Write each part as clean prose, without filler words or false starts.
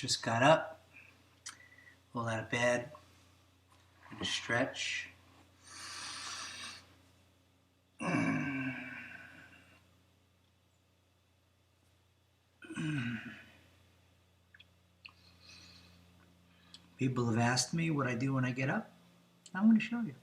Just got up, rolled out of bed, and a stretch. People have asked me what I do when I get up. I'm going to show you.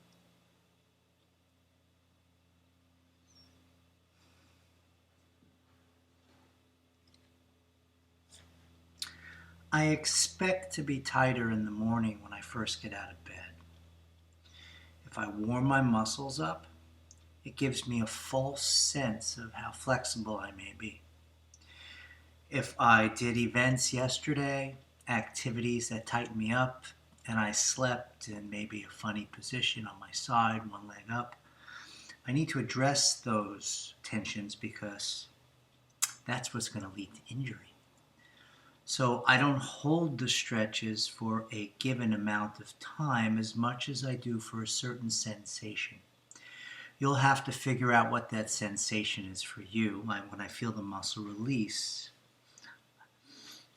I expect to be tighter in the morning when I first get out of bed. If I warm my muscles up, it gives me a false sense of how flexible I may be. If I did events yesterday, activities that tighten me up, and I slept in maybe a funny position on my side, one leg up, I need to address those tensions because that's what's going to lead to injury. So I don't hold the stretches for a given amount of time as much as I do for a certain sensation. You'll have to figure out what that sensation is for you. When I feel the muscle release,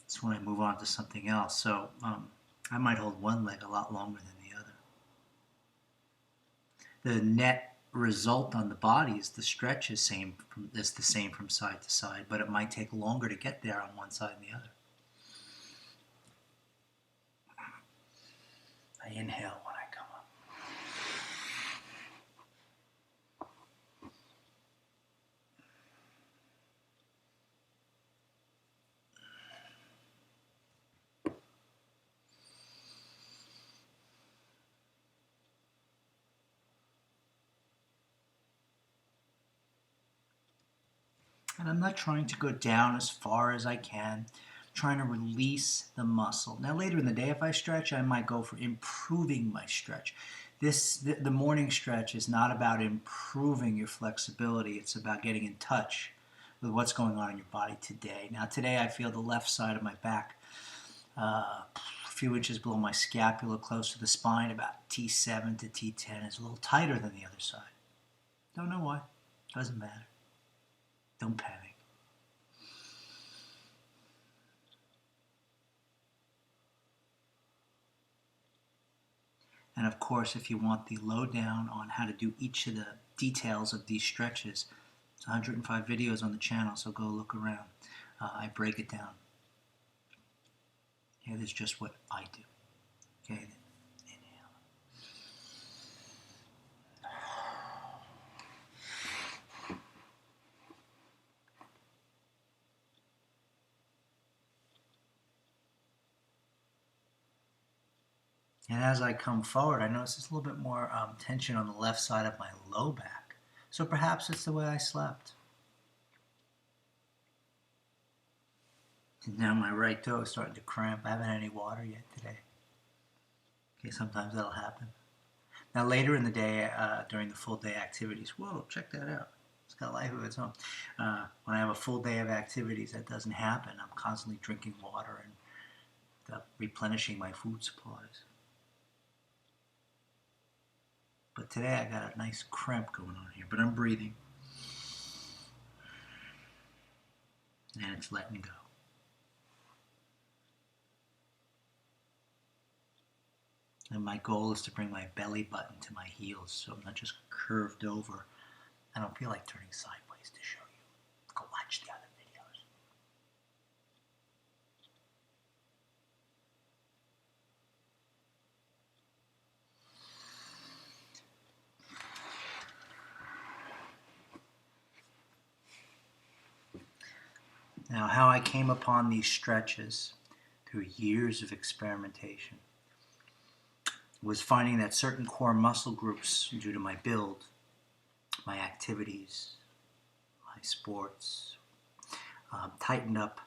it's when I move on to something else. So I might hold one leg a lot longer than the other. The net result on the body is the stretch is the same from side to side, but it might take longer to get there on one side than the other. I inhale when I come up. And I'm not trying to go down as far as I can. I'm trying to release the muscle. Now later in the day, if I stretch, I might go for improving my stretch. The morning stretch is not about improving your flexibility. It's about getting in touch with what's going on in your body today. Now today I feel the left side of my back a few inches below my scapula, close to the spine, about T7 to T10, is a little tighter than the other side. Don't know why. Doesn't matter. Don't panic. And of course, if you want the lowdown on how to do each of the details of these stretches, it's 105 videos on the channel, so go look around. I break it down. Here, this is just what I do. Okay, inhale. And as I come forward, I notice there's a little bit more tension on the left side of my low back. So perhaps it's the way I slept. And now my right toe is starting to cramp. I haven't had any water yet today. Okay, sometimes that'll happen. Now later in the day, during the full day activities, whoa, check that out. It's got life of its own. When I have a full day of activities, that doesn't happen. I'm constantly drinking water and replenishing my food supplies. But today I got a nice cramp going on here, but I'm breathing. And it's letting go. And my goal is to bring my belly button to my heels so I'm not just curved over. I don't feel like turning sideways to show you. Go watch the other videos. Now, how I came upon these stretches through years of experimentation was finding that certain core muscle groups, due to my build, my activities, my sports, tightened up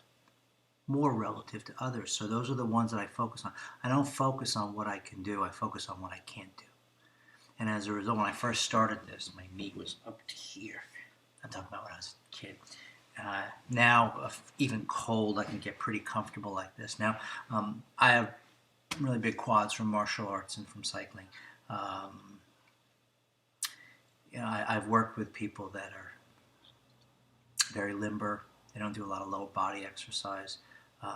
more relative to others. So those are the ones that I focus on. I don't focus on what I can do, I focus on what I can't do. And as a result, when I first started this, my knee was up to here. I'm talking about when I was a kid. Now, even cold, I can get pretty comfortable like this. Now, I have really big quads from martial arts and from cycling. I've worked with people that are very limber. They don't do a lot of lower body exercise.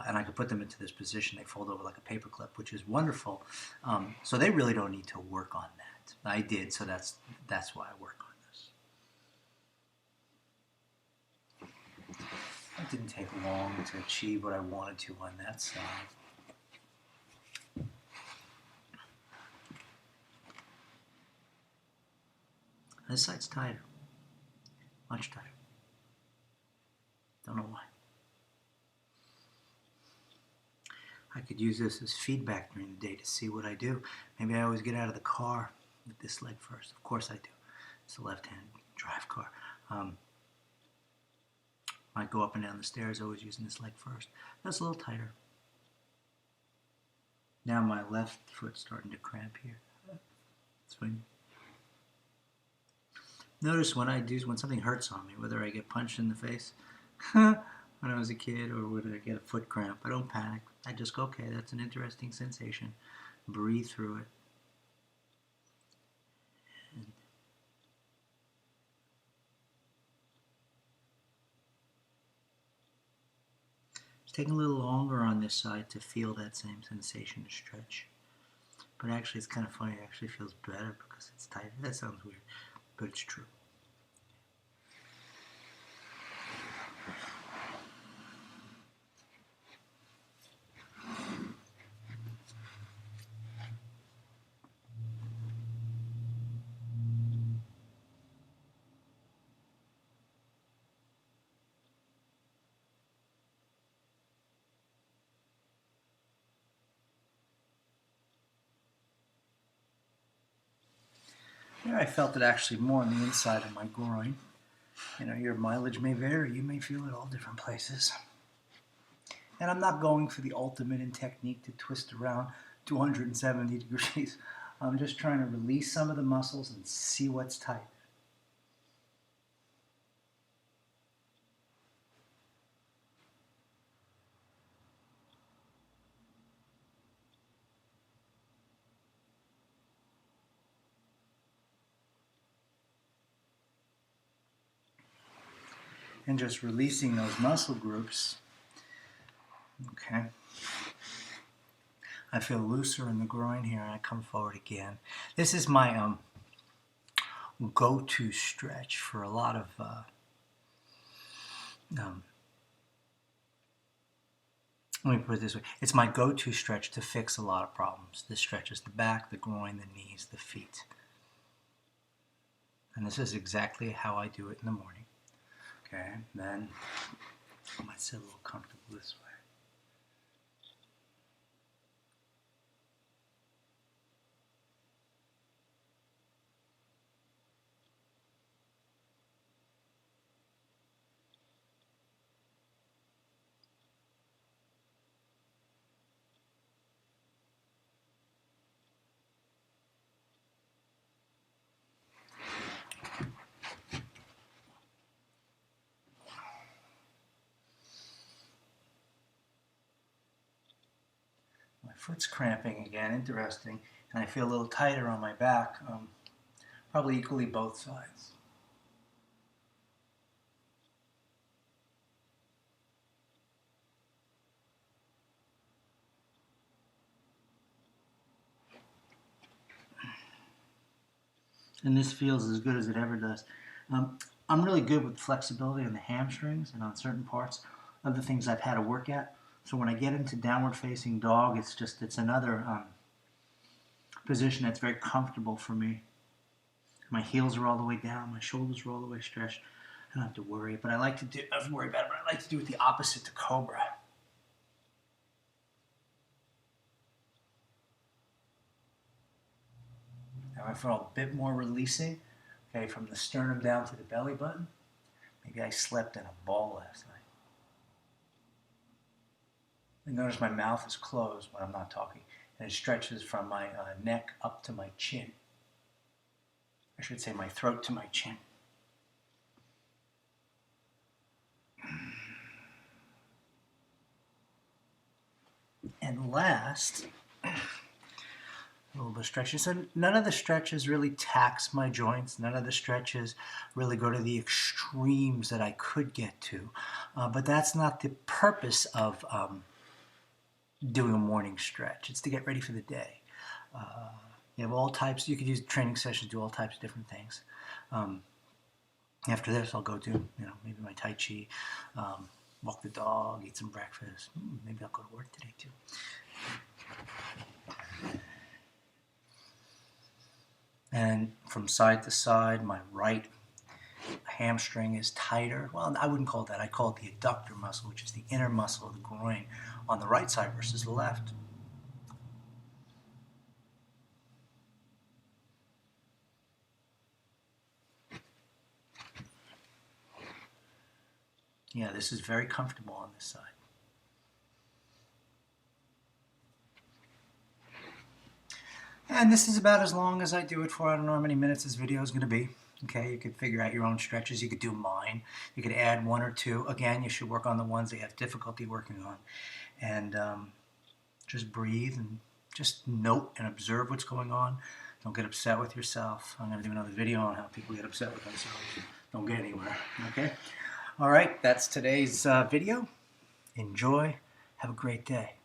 and I could put them into this position. They fold over like a paper clip, which is wonderful. So they really don't need to work on that. I did, so that's why I work on this. It didn't take long to achieve what I wanted to on that side. This side's tighter, much tighter. Don't know why. I could use this as feedback during the day to see what I do. Maybe I always get out of the car with this leg first. Of course I do. It's a left-hand drive car. Might go up and down the stairs always using this leg first. That's a little tighter. Now my left foot's starting to cramp here. Swing. Notice when something hurts on me, whether I get punched in the face when I was a kid or when I get a foot cramp, I don't panic. I just go, okay, that's an interesting sensation. Breathe through it. And it's taking a little longer on this side to feel that same sensation to stretch. But actually, it's kind of funny. It actually feels better because it's tighter. That sounds weird, but it's true. There I felt it actually more on the inside of my groin. Your mileage may vary. You may feel it all different places. And I'm not going for the ultimate in technique to twist around 270 degrees. I'm just trying to release some of the muscles and see what's tight. And just releasing those muscle groups. Okay. I feel looser in the groin here, and I come forward again. This is my go-to stretch for a lot of let me put it this way. It's my go-to stretch to fix a lot of problems. This stretches the back, the groin, the knees, the feet. And this is exactly how I do it in the morning. Okay, then I might sit a little comfortable this way. My foot's cramping again, interesting, and I feel a little tighter on my back, probably equally both sides. And this feels as good as it ever does. I'm really good with flexibility on the hamstrings and on certain parts of the things I've had to work at. So when I get into downward facing dog, it's another position that's very comfortable for me. My heels are all the way down, my shoulders are all the way stretched. I don't have to worry, but I like to do it the opposite to cobra. Now I feel a bit more releasing, okay, from the sternum down to the belly button. Maybe I slept in a ball last night. And notice my mouth is closed when I'm not talking, and it stretches from my neck up to my chin. I should say my throat to my chin. And last, a little bit of stretches. So none of the stretches really tax my joints. None of the stretches really go to the extremes that I could get to. But that's not the purpose of doing a morning stretch. It's to get ready for the day. You have all types. You could use training sessions, do all types of different things. After this, I'll go do, maybe my Tai Chi, walk the dog, eat some breakfast. Maybe I'll go to work today too. And from side to side, my right hamstring is tighter. Well, I wouldn't call it that. I call it the adductor muscle, which is the inner muscle of the groin on the right side versus the left. Yeah, this is very comfortable on this side. And this is about as long as I do it for. I don't know how many minutes this video is going to be. Okay, you could figure out your own stretches. You could do mine. You could add one or two. Again, you should work on the ones that you have difficulty working on. And just breathe and just note and observe what's going on. Don't get upset with yourself. I'm going to do another video on how people get upset with themselves. Don't get anywhere. Okay? All right, that's today's video. Enjoy. Have a great day.